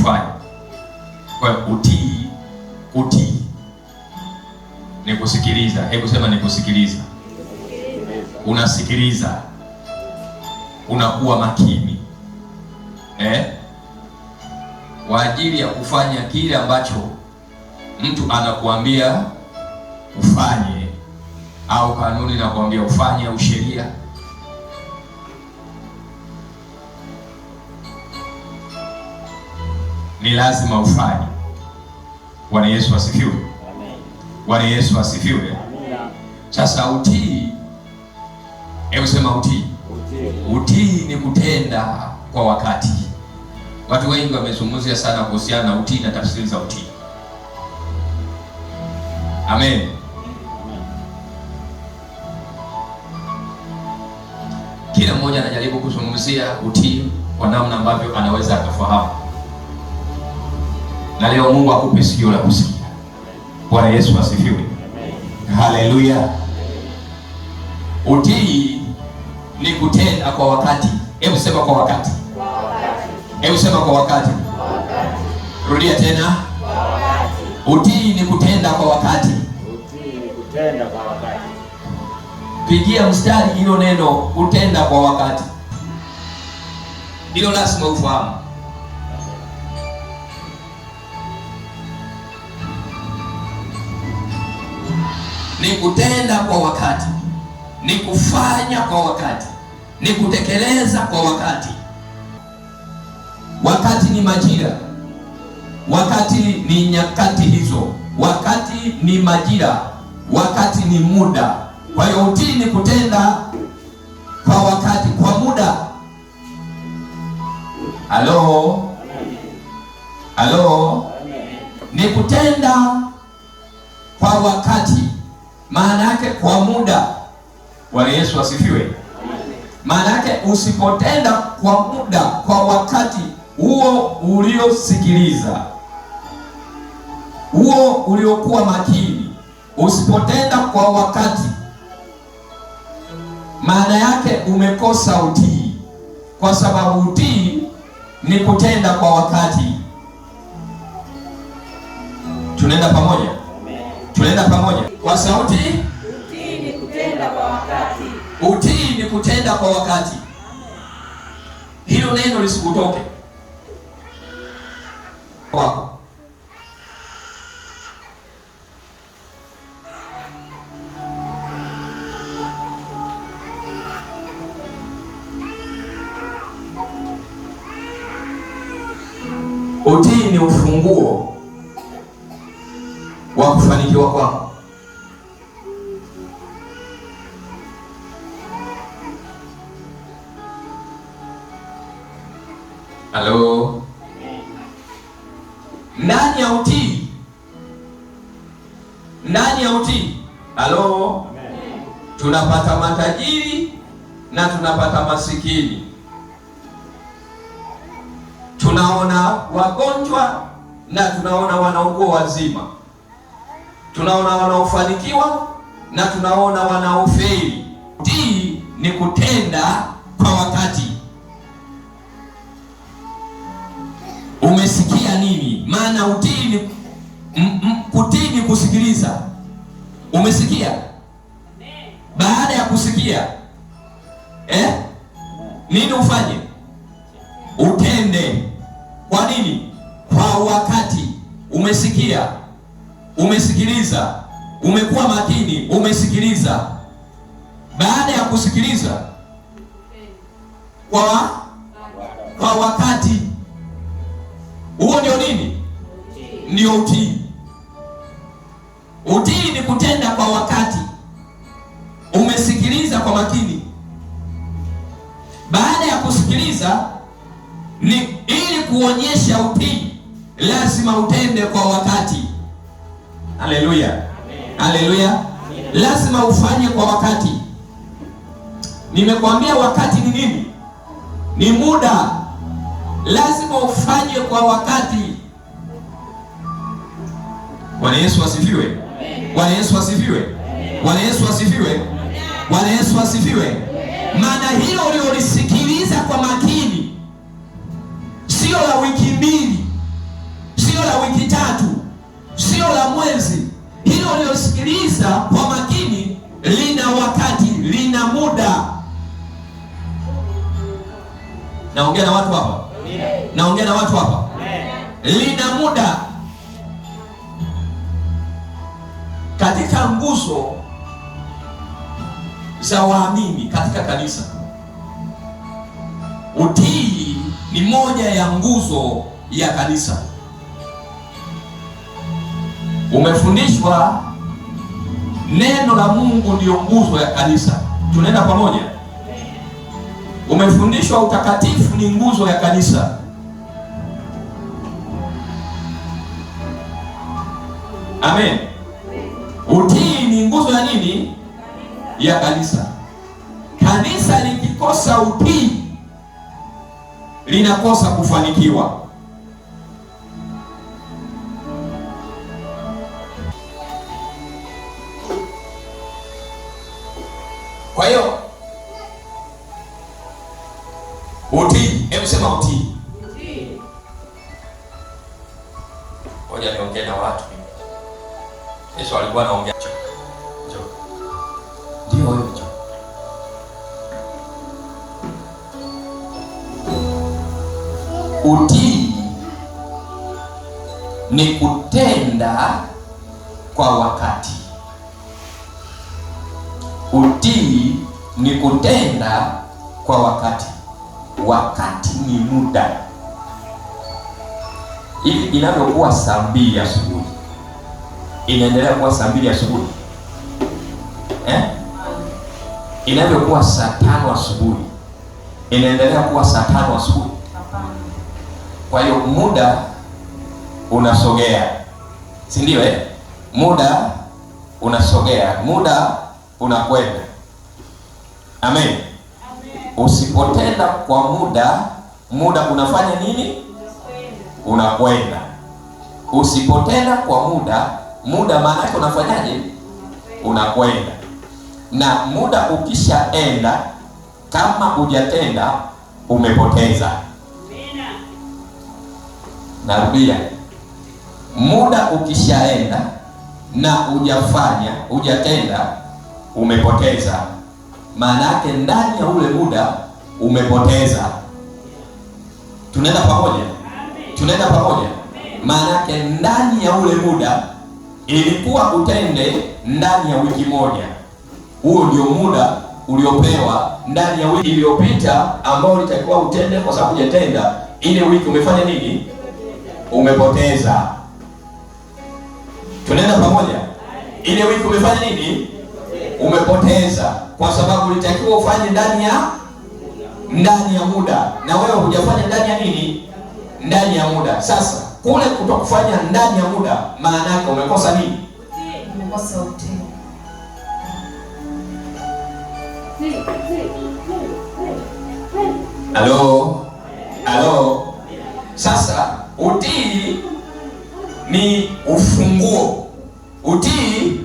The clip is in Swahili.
kufanya. Kwa hiyo utii ni kusikiliza. Hebu sema ni kusikiliza. Unasikiliza, unakuwa makini kwa ajili ya kufanya kile ambacho mtu anakuambia ufanye, au kanuni inakuambia ufanye, au sheria. Ni lazima ufanye. Bwana Yesu asifiwe. Amen. Bwana Yesu asifiwe. Amen. Sasa utii, hebu sema utii. Utii ni kutenda kwa wakati. Watu wengi wamezungumzia sana kuhusiana na utii na tafsiri za utii. Amen. Kila mmoja anajaribu kuzungumzia utii kwa namna ambavyo anaweza akafahamu. Na leo Mungu akupe sikio la kusikia. Bwana Yesu asifiwe. Haleluya. Utii ni kutenda kwa wakati. Hebu sema kwa wakati. Hebu sema kwa wakati. Rudia tena. Utii ni kutenda kwa wakati. Utii ni kutenda kwa wakati. Pigia mstari hilo neno, kutenda kwa wakati. Hilo lazima ufahamu. Ni kutenda kwa wakati, ni kufanya kwa wakati, ni kutekeleza kwa wakati. Wakati ni majira, wakati ni nyakati hizo, wakati ni majira, wakati ni muda. Kwa hiyo utii ni kutenda kwa wakati, kwa muda. Halo? Halo? Ni kutenda kwa wakati, maana yake kwa muda. Bwana Yesu asifiwe. Maana yake usipotenda kwa muda, kwa wakati huo uliosikiliza, huo uliokuwa makini, usipotenda kwa wakati, maana yake umekosa utii, kwa sababu utii ni kutenda kwa wakati. Tunaenda pamoja? Tunaenda pamoja kwa sauti. Utii ni kutenda kwa wakati. Utii ni kutenda kwa wakati. Hilo neno lisikutoke wako. Utii ni ufunguo wa kufanikiwa kwako. Halo? Ndani ya utii, ndani ya utii, halo, tunapata matajiri na tunapata masikini. Tunaona wagonjwa na tunaona wanaokuwa wazima. Tunaona wanaofanikiwa na tunaona wanaofeli. Utii ni kutenda kwa wakati. Umesikia nini? Maana utii ni kutii ni kusikiliza. Umesikia? Baada ya kusikia, nini ufanye? Utende. Kwa nini? Kwa wakati. Umesikia, umesikiliza, umekuwa makini, umesikiliza. Baada ya kusikiliza, kwa wakati, huo ndio nini? Ndio utii. Utii ni kutenda kwa wakati. Umesikiliza kwa makini. Baada ya kusikiliza, ni ili kuonyesha utii, lazima utende kwa wakati. Haleluya. Haleluya. Lazima ufanye kwa wakati. Nimekwambia wakati ni nini? Ni muda. Lazima ufanye kwa wakati. Bwana Yesu asifiwe. Bwana Yesu asifiwe. Bwana Yesu asifiwe. Bwana Yesu asifiwe. Maana hilo uliolisikiliza kwa makini sio la wiki mbili, kanisa kwa makini lina wakati, lina muda. Naongea na watu hapa, naongea na watu hapa. Lina muda. Katika nguzo za waamini katika kanisa, utii ni moja ya nguzo ya kanisa. Umefundishwa neno la Mungu ndio nguzo ya kanisa. Tunaenda pamoja? Umefundishwa utakatifu ni nguzo ya kanisa. Amen. Utii ni nguzo ya nini? Ya kanisa. Kanisa likikosa utii linakosa kufanikiwa. Kwa hiyo utii, hebu sema utii. Ngoja niongee na watu. Yesu alikuwa anaongea. Ndio wewe. Utii ni kutenda kwa wakati. Utii ni kutenda kwa wakati. Wakati ni muda. Hivi inavyokuwa saa 2 asubuhi, inaendelea kuwa saa 2 asubuhi. Inavyokuwa saa 5 asubuhi, inaendelea kuwa saa 5 asubuhi. Kwa hiyo muda unasogea, si ndio? Muda unasogea, muda unakwenda. Amen. Usipotenda kwa muda, muda unafanya nini? Unakwenda. Usipotenda kwa muda, muda maana yake unafanyaje? Unakwenda. Na muda ukishaenda, kama hujatenda, umepoteza. Narudia, muda ukishaenda na hujatenda, umepoteza. Maana yake ndani ya ule muda umepoteza. Tunaenda pamoja? Tunaenda pamoja? Maana yake ndani ya ule muda ilikuwa utende ndani ya wiki moja. Huo ndio muda uliopewa ndani ya wiki iliyopita, ambao ulitakiwa utende. Kwa sababu hujatenda ile wiki, umefanya nini? Umepoteza. Tunaenda pamoja? Ile wiki umefanya nini? Umepoteza, kwa sababu ulitakiwa ufanye ndani ya muda, na wewe hujafanya ndani ya nini? Ndani ya muda. Sasa kule kutokufanya ndani ya muda, maana yake umekosa nini? Umekosa utii. Halo. Sasa utii ni ufunguo. Utii